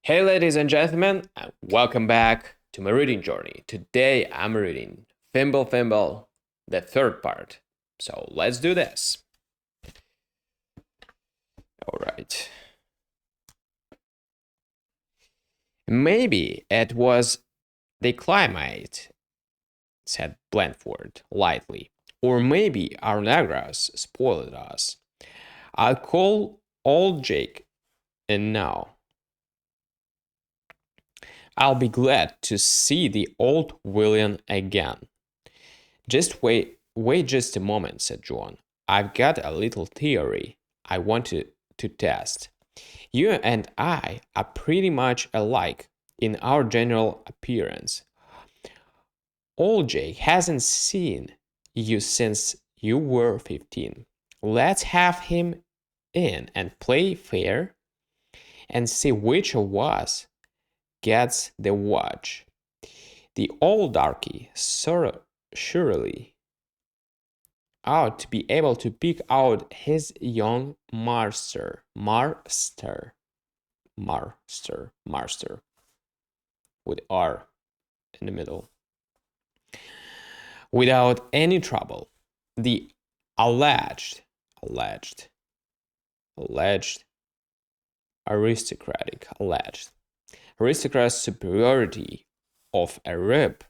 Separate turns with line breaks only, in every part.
Hey, ladies and gentlemen, and welcome back to my reading journey. Today I'm reading Thimble, the third part. So let's do this. All right. Maybe it was the climate, said Blandford lightly. Or maybe our Negras spoiled us. I'll call old Jake in now. I'll be glad to see the old William again. Just wait just a moment, said John. I've got a little theory I want to test. You and I are pretty much alike in our general appearance. Old Jake hasn't seen you since you were 15. Let's have him in and play fair and see which of us gets the watch. The old darky surely out to be able to pick out his young master with R in the middle without any trouble. The alleged alleged alleged aristocrat's superiority of a rib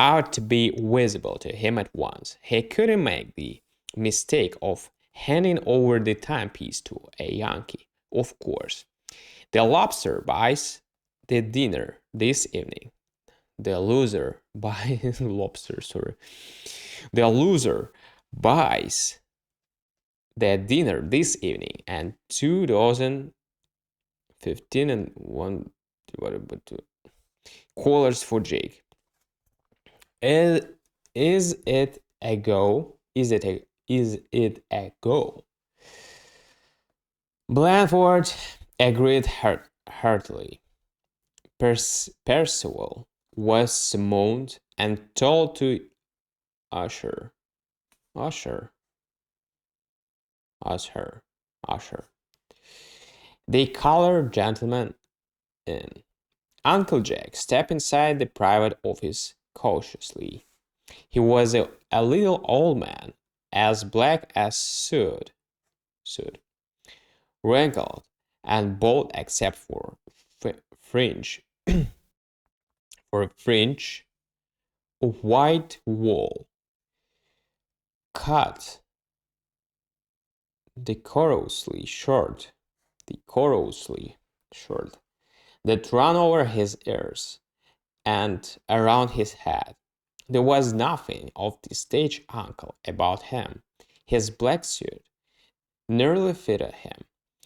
ought to be visible to him at once. He couldn't make the mistake of handing over the timepiece to a Yankee, of course. The lobster buys the dinner this evening. The loser buys lobster, sorry. The loser buys the dinner this evening and 2,015 and 1 divided by 2 callers for Jake. Is it a go? Is it a go? Blandford agreed heartily. Percival was summoned and told to usher. The colored gentleman in. Uncle Jack stepped inside the private office cautiously. He was a little old man, as black as soot, wrinkled and bald except for fringe, for a fringe of white wool, cut decorously short, that ran over his ears and around his head. There was nothing of the stage uncle about him. His black suit nearly fitted him.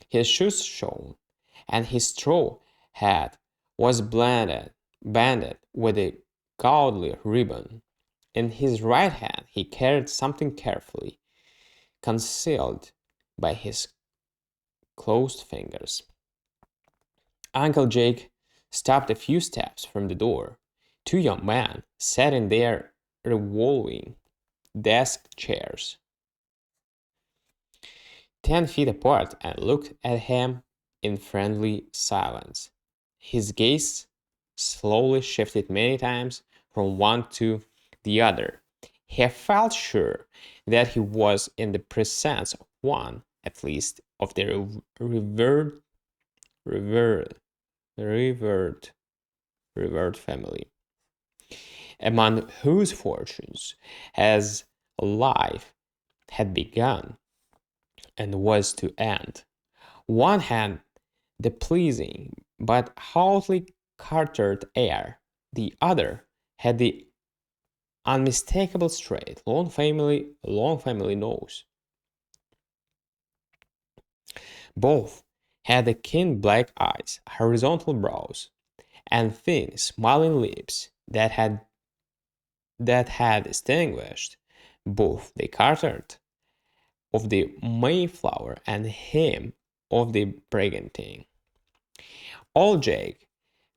His shoes shone, and his straw hat was banded with a gaudy ribbon. In his right hand he carried something carefully concealed by his closed fingers. Uncle Jake stopped a few steps from the door. Two young men sat in their revolving desk chairs, 10 feet apart, and looked at him in friendly silence. His gaze slowly shifted many times from one to the other. He felt sure that he was in the presence of one, at least, of the revered family, among whose fortunes his life had begun and was to end. One had the pleasing but haughtily cultured air, the other had the unmistakable straight, long family nose. Both had the keen black eyes, horizontal brows, and thin, smiling lips that had distinguished both the Carter of the Mayflower and him of the Brigantine. Old Jake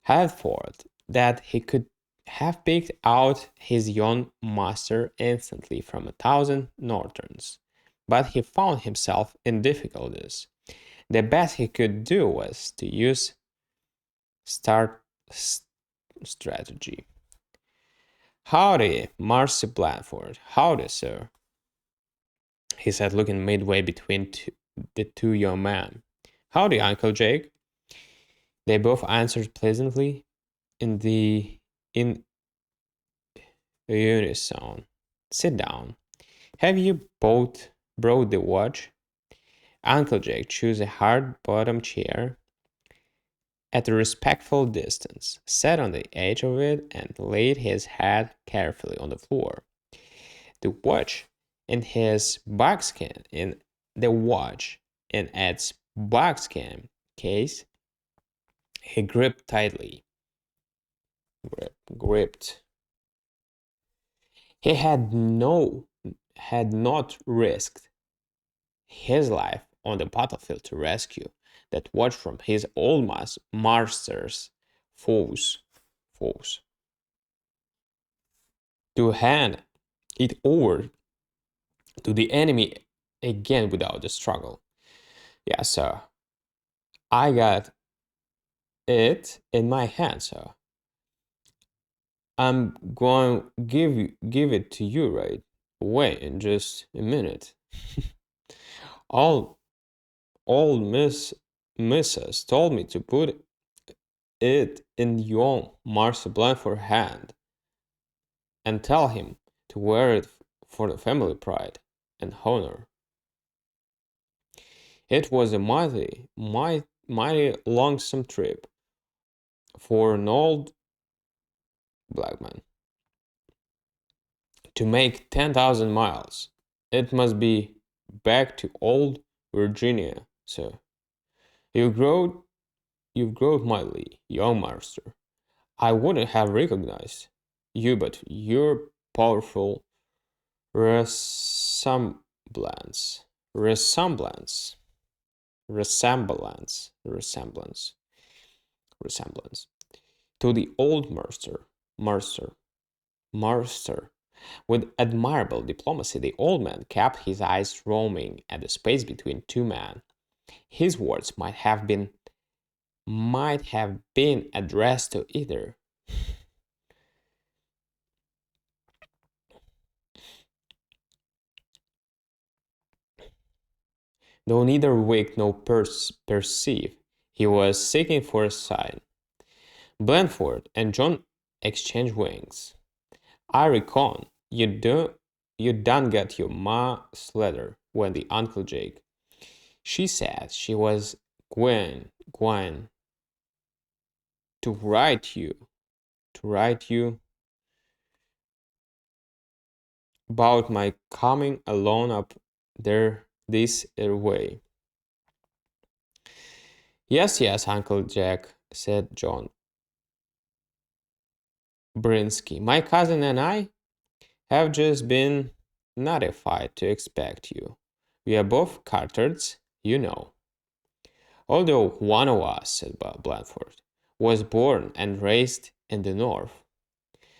had thought that he could have picked out his young master instantly from 1,000 Nortons, but he found himself in difficulties. The best he could do was to use start strategy. Howdy, Marcy Blandford. Howdy, sir, he said, looking midway between the two young men. Howdy, Uncle Jake. They both answered pleasantly in unison. Sit down. Have you both brought the watch? Uncle Jake chose a hard-bottomed chair at a respectful distance, sat on the edge of it, and laid his head carefully on the floor. The watch in his buckskin in the watch in its buckskin case he gripped tightly. Gripped. He had not risked his life on the battlefield to rescue that watch from his old master's foes. To hand it over to the enemy again without a struggle. Yeah, sir. I got it in my hand, sir. I'm going to give it to you right away in just a minute. all old Mrs. told me to put it in young Marcel Blandford's hand and tell him to wear it for the family pride and honor. It was a mighty longsome trip for an old black man to make 10,000 miles. It must be back to old Virginia, sir. You've grown mightily, young master. I wouldn't have recognized you but your powerful resemblance, resemblance, resemblance, resemblance, resemblance to the old master. With admirable diplomacy, the old man kept his eyes roaming at the space between two men. His words might have been addressed to either. Though neither Wick nor perceive, he was seeking for a sign. Blandford and John exchanged winks. I reckon you done got your ma's letter, went the Uncle Jake. She said she was gwine to write you about my coming alone up there this way. Yes, Uncle Jack, said John Brinsky. My cousin and I have just been notified to expect you. We are both Cartards, you know. Although one of us, said Blandford, was born and raised in the North.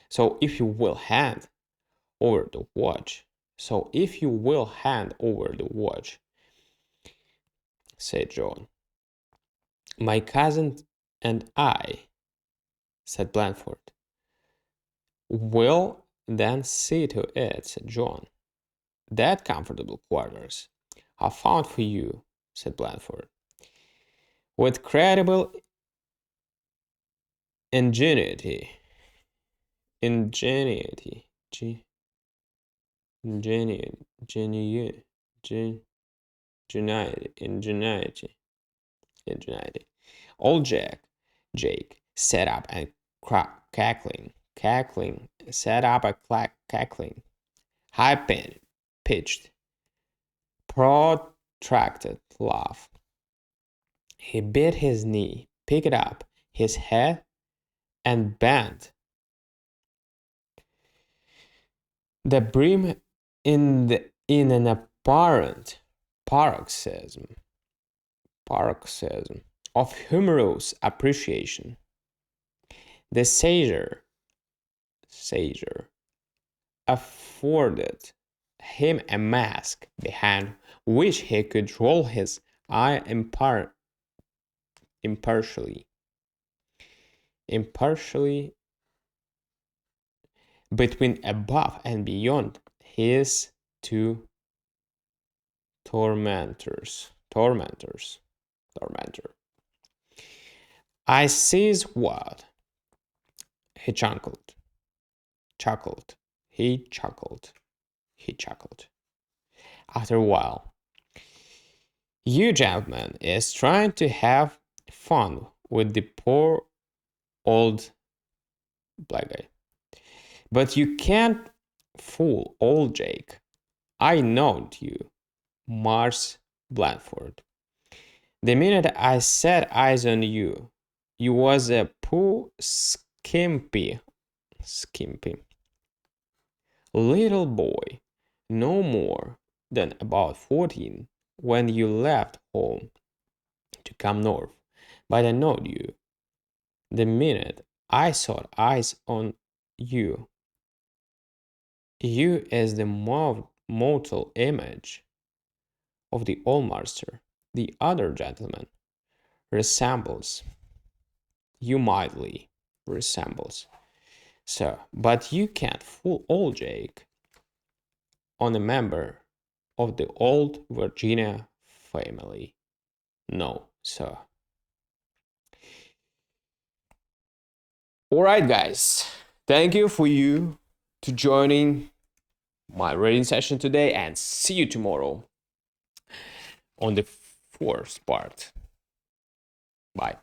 So if you will hand over the watch, said John. My cousin and I, said Blandford. Will then see to it, said John, that comfortable quarters are found for you, said Blandford. With credible ingenuity, ingenuity, Old Jake, set up and set up a cackling, high-pitched, protracted laugh. He bit his knee, picked up his head, and bent the brim in an apparent paroxysm of humorous appreciation. The sager afforded him a mask behind which he could roll his eye impartially. impartially between above and beyond his two tormentor. I sees what? He chuckled, he chuckled, he chuckled. After a while, you gentleman is trying to have fun with the poor old black guy. But you can't fool old Jake. I knowed you, Mars Blandford. The minute I set eyes on you, you was a poor skimpy little boy, no more than about 14 when you left home to come north. But I knowed you. The minute I set eyes on you, you as the mortal image of the old master, the other gentleman, resembles, you mightily resembles. So, but you can't fool old Jake on a member of the old Virginia family. No, sir. Alright guys, thank you for you to joining my reading session today and see you tomorrow on the fourth part. Bye.